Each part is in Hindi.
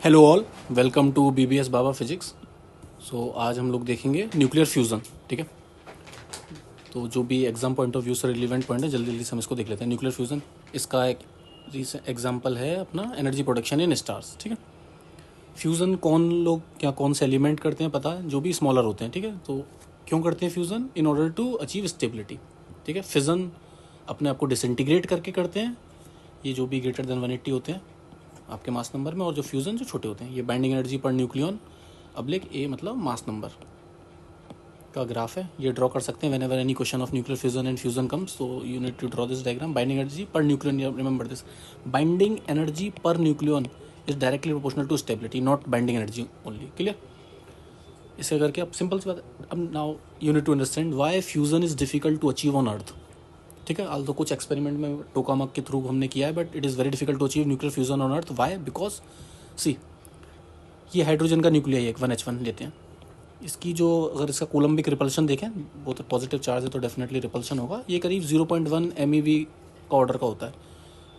Hello all, welcome to BBS Baba physics. So आज हम लोग देखेंगे न्यूक्लियर फ्यूज़न। ठीक है, तो जो भी एग्जाम पॉइंट ऑफ व्यू से रिलेवेंट पॉइंट है जल्दी जल्दी से हम इसको देख लेते हैं। न्यूक्लियर फ्यूज़न, इसका एक रीसेंट एग्जांपल है अपना एनर्जी प्रोडक्शन इन स्टार्स। ठीक है, फ्यूज़न कौन लोग क्या कौन से एलिमेंट करते हैं पता है, जो भी स्मॉलर होते हैं। ठीक है, तो क्यों करते हैं fusion? In order to achieve stability. ठीक है, फिज़न अपने आप को डिसइंटीग्रेट करके करते हैं, ये जो भी ग्रेटर देन 180 होते हैं आपके मास नंबर में, और जो फ्यूज़न जो छोटे होते हैं ये बाइंडिंग एनर्जी पर न्यूक्लियन अब्लिक ए मतलब मास नंबर का ग्राफ है। ये ड्रॉ कर सकते हैं whenever any question of nuclear fusion and fusion comes, so you need to draw this diagram. Binding energy per nucleon, remember this, binding energy per nucleon is directly proportional to stability, not binding energy only. Clear? इसे करके अब सिंपल सी बात। अब now you need to understand why fusion is difficult to achieve on earth. ठीक है, आल तो कुछ एक्सपेरिमेंट में टोकामक के थ्रू हमने किया है, but it is very difficult to achieve nuclear fusion on earth. Why? Because see, ये हाइड्रोजन का न्यूक्लियाई एक 1H1 लेते हैं, इसकी जो अगर इसका कूलम्बिक रिपल्शन देखें, वो तो पॉजिटिव चार्ज है तो डेफिनेटली रिपल्शन होगा। ये करीब 0.1 MeV का ऑर्डर का होता है।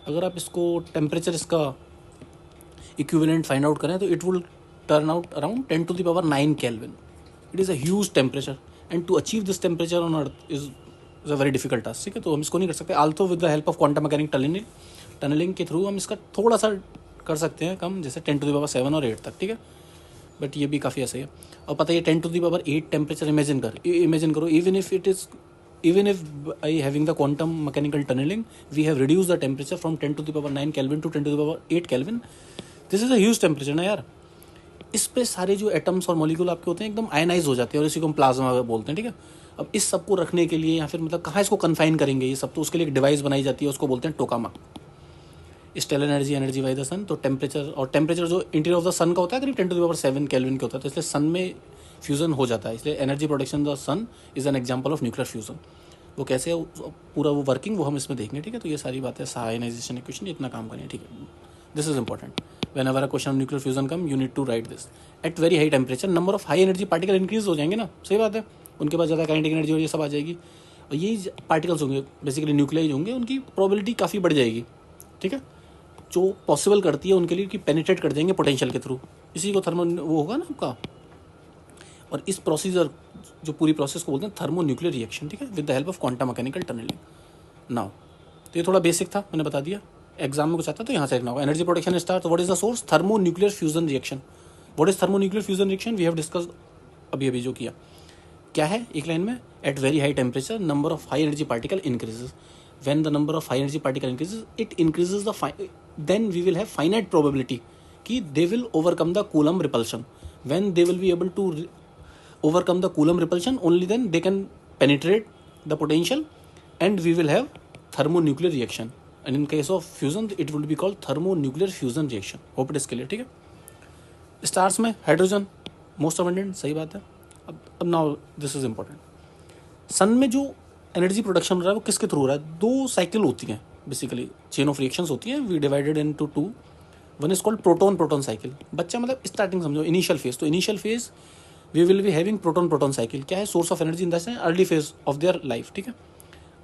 अगर आप इसको टेम्परेचर इसका इक्विवेलेंट फाइंड आउट करें तो it will turn out around 10⁹ kelvin. It is a huge temperature and to achieve this temperature on earth is a very difficult task. ठीक है, तो हम इसको नहीं कर सकते। Also with the help of quantum mechanic tunneling के थ्रू हम इसका थोड़ा सा कर सकते हैं कम, जैसे 10⁻7 और 8 तक। ठीक है, बट ये भी काफ़ी ऐसा ही है। और पता है 10⁸ टेम्परेचर इमेजिन करो, even if by having the quantum mechanical tunneling we have reduce the temperature from 10⁹ kelvin to 10⁸ kelvin. This is a huge temperature ना यार। इस पे सारे जो एटम्स और मॉलिक्यूल आपके होते हैं एकदम आयनाइज हो जाते हैं, और इसी को हम प्लाज्मा बोलते हैं। ठीक है, अब इस सब को रखने के लिए या फिर मतलब कहाँ इसको कन्फाइन करेंगे ये सब, तो उसके लिए एक डिवाइस बनाई जाती है, उसको बोलते हैं टोकामा, स्टेलर एनर्जी बाय द सन। तो टेम्परेचर जो इंटीरियर ऑफ द सन का होता है करीब 10⁻7 केल्विन का होता है, तो इसलिए सन में फ्यूजन हो जाता है। इसलिए energy production the sun is an example of nuclear fusion. वो कैसे है पूरा वो वर्किंग वो हम इसमें देखेंगे। ठीक है, तो ये सारी बातें साइनाइजेशन इक्वेशन इतना काम करें। ठीक है, this is important. Whenever a question of nuclear fusion come you need to write this. At very high temperature number of high energy particle increase हो जाएंगे ना, सही बात है, उनके पास ज़्यादा काइनेटिक एनर्जी और ये सब आ जाएगी, और ये पार्टिकल्स होंगे बेसिकली न्यूक्लियाइज होंगे, उनकी प्रोबेबिलिटी काफ़ी बढ़ जाएगी। ठीक है, जो पॉसिबल करती है उनके लिए कि पेनिट्रेट कर देंगे पोटेंशियल के थ्रू, इसी को थर्मो वो होगा ना आपका। और इस प्रोसीजर जो पूरी प्रोसेस को बोलते हैं थर्मो न्यूक्लियर रिएक्शन। ठीक है, with the help of quantum mechanical tunneling. Now तो ये थोड़ा बेसिक था, मैंने बता दिया। एग्जाम में कुछ आता तो यहाँ से लिखना होगा। एनर्जी प्रोडक्शन स्टार्ट, तो what is the source? Thermo nuclear fusion reaction. What is thermo nuclear fusion reaction? We have discussed अभी जो किया। क्या है एक लाइन में? At very high temperature number of high energy particle increases. when the number of high energy particle increases, it increases then we will have finite probability कि they will overcome the Coulomb repulsion. When they will be able to overcome the Coulomb repulsion, only then they can penetrate the potential and we will have thermonuclear reaction. And in case of fusion it would be called thermonuclear fusion reaction. Hope it is clear. ठीक है, स्टार्स में हाइड्रोजन मोस्ट अबंडेंट, सही बात है। अब नाउ दिस इज इंपॉर्टेंट। सन में जो एनर्जी प्रोडक्शन हो रहा है वो किसके थ्रू हो रहा है? दो साइकिल होती हैं बेसिकली, चेन ऑफ रिएक्शंस होती हैं, we divided into two. One is called proton proton cycle. बच्चा मतलब स्टार्टिंग समझो, इनिशियल फेज। तो initial phase we will be having proton proton cycle. क्या है? Source of energy in the sense early phase of their life. ठीक है,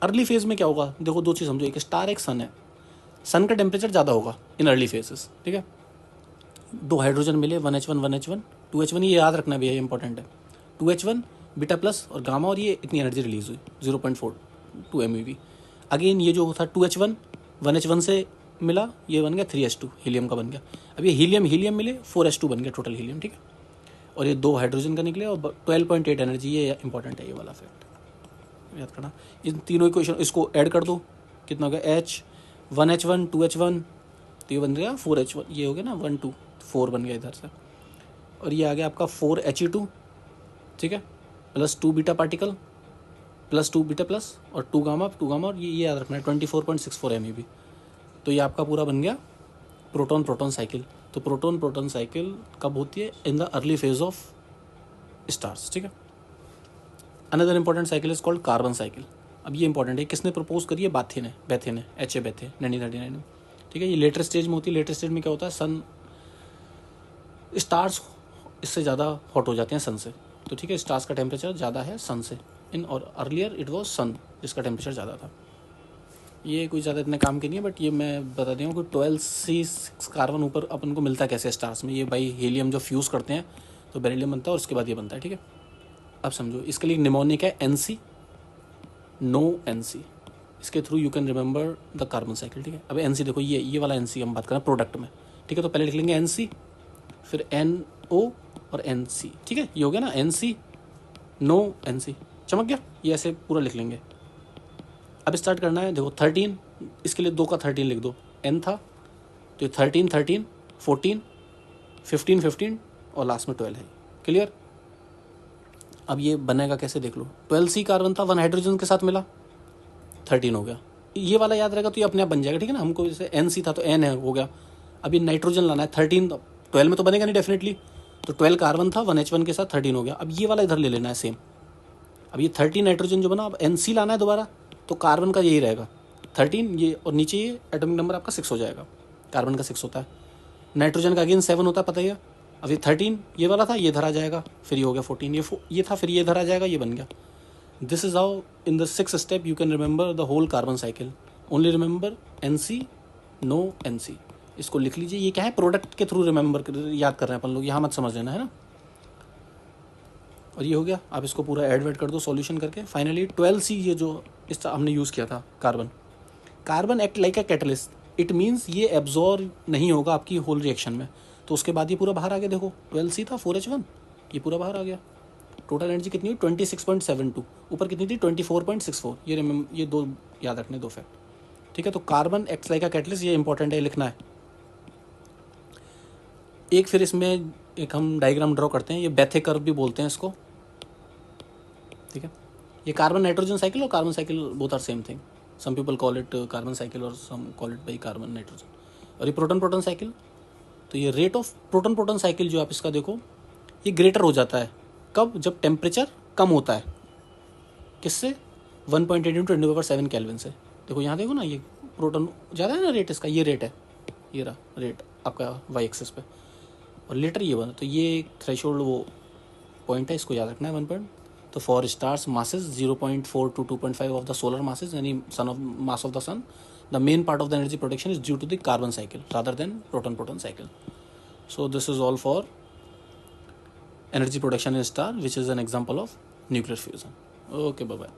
अर्ली फेज में क्या होगा? देखो दो चीज़ समझो, एक स्टार एक सन है। सन का टेम्परेचर ज़्यादा होगा इन अर्ली फेजेस। ठीक है, दो हाइड्रोजन मिले 1H1 2H1, ये याद रखना भी है, इंपॉर्टेंट है। 2H1 बीटा प्लस और गामा, और ये इतनी एनर्जी रिलीज हुई 0.42 MeV। अगेन ये जो था 2H1 1H1 से मिला, ये बन गया 3H2 हीलियम का बन गया। अब ये हीलियम मिले 4H2 बन गया टोटल हीलियम। ठीक है, और ये दो हाइड्रोजन का निकले और 12.8 एनर्जी, ये इंपॉर्टेंट है ये वाला फैक्ट याद करना। इन तीनों इक्वेशन इसको ऐड कर दो, कितना हो गया? H 1H1 2H1, तो ये बन गया 4H1, ये हो गया ना 1 2 4 बन गया इधर से, और ये आ गया आपका 4He2। ठीक है, plus 2 beta particle plus 2 beta plus और 2 गामा, और ये याद रखना है 24.64 MeV। तो ये आपका पूरा बन गया प्रोटॉन प्रोटॉन साइकिल। तो प्रोटॉन प्रोटॉन साइकिल कब होती है? In the early phase of stars. ठीक है, another important cycle is called carbon cycle. अब ये इंपॉर्टेंट है, किसने प्रपोज करी है? बैथे ने HA बैथे 1939 में। ठीक है, ये लेटर स्टेज में होती है। लेटर स्टेज में क्या होता है? सन स्टार्स इससे ज़्यादा हॉट हो जाते हैं सन से। तो ठीक है, स्टार्स का टेम्परेचर ज़्यादा है सन से, इन और अर्लियर इट वाज सन जिसका टेम्परेचर ज़्यादा था। ये कोई ज़्यादा इतने काम की नहीं है, बट ये मैं बता दूँ कि 12C6 कार्बन ऊपर अपन को मिलता कैसे स्टार्स में। ये भाई हीलियम जो फ्यूज़ करते हैं तो बेरिलियम बनता है और उसके बाद ये बनता है, ठीक है। अब समझो इसके लिए निमोनिक है NC, नो NC, इसके through you can remember the carbon cycle, ठीक है। अब NC देखो, ये वाला NC हम बात करें प्रोडक्ट में, ठीक है। तो पहले लिख लेंगे NC, फिर NO और NC, ठीक है। ये हो गया ना, NC नो NC, चमक गया। ये ऐसे पूरा लिख लेंगे। अब स्टार्ट करना है, देखो 13, इसके लिए 2 का 13 लिख दो, N था तो 13 13 14 15 15 और लास्ट में 12 है। क्लियर। अब ये बनेगा कैसे देख लो, 12C कार्बन था, 1 हाइड्रोजन के साथ मिला, 13 हो गया। ये वाला याद रहेगा तो ये अपने आप बन जाएगा, ठीक है ना। हमको जैसे NC था तो N है, हो गया। अब ये नाइट्रोजन लाना है, 13, 12 में तो बनेगा नहीं डेफिनेटली, तो 12 कार्बन था, 1H1 के साथ 13 हो गया। अब ये वाला इधर ले लेना है सेम। अब ये 13 नाइट्रोजन जो बना, अब NC लाना है दोबारा, तो कार्बन का यही रहेगा 13, ये और नीचे ये एटॉमिक नंबर आपका 6 हो जाएगा, कार्बन का 6 होता है, नाइट्रोजन का अगेन 7 होता है, पता ही है। अब ये 13 ये वाला था, ये धरा जाएगा, फिर ये हो गया 14, ये था, फिर ये धरा जाएगा, ये बन गया। This is how in the 6th step you can remember the whole carbon cycle. Only remember NC no NC। इसको लिख लीजिए। ये क्या है, प्रोडक्ट के थ्रू रिमेंबर याद कर रहे हैं अपन लोग, यहाँ मत समझ लेना, है ना। और ये हो गया। आप इसको पूरा ऐड वेड कर दो सॉल्यूशन करके। फाइनली 12C ये जो इस हमने यूज़ किया था carbon act like a catalyst, it means ये एब्जॉर्ब नहीं होगा आपकी होल रिएक्शन में, तो उसके बाद ये पूरा बाहर आ गया। देखो 12C था 4H1, ये पूरा बाहर आ गया। टोटल एनर्जी कितनी हुई 26.72, ऊपर कितनी थी 24.64। ये 2 याद रखने, 2 फैक्ट, ठीक है। तो carbon acts like a catalyst, ये इंपॉर्टेंट है, लिखना है। एक फिर इसमें एक हम डायग्राम ड्रॉ करते हैं, ये बेथे कर्व भी बोलते हैं इसको, ठीक है। ये कार्बन नाइट्रोजन साइकिल और carbon cycle both are same thing. Some people call it carbon cycle और some call it by carbon nitrogen. और ये प्रोटॉन प्रोटॉन साइकिल, तो ये rate of proton proton cycle जो आप इसका देखो, ये ग्रेटर हो जाता है कब, जब टेम्परेचर कम होता है। किससे, 1.8 × 10⁻⁷ केल्विन से। देखो यहाँ देखो ना, ये प्रोटॉन ज़्यादा है ना रेट इसका, ये रेट है, ये रहा रेट आपका वाई एक्सिस पे, और लेटर ये बना। तो ये थ्रेशोल्ड वो पॉइंट है, इसको याद रखना है 1 पॉइंट। तो for stars masses 0.4 to 2.5 of the solar masses, यानी sun of mass of the sun, the main part of the energy production is due to the carbon cycle rather than proton proton cycle. So this is all for energy production in star, which is an example of nuclear fusion. Okay, bye bye.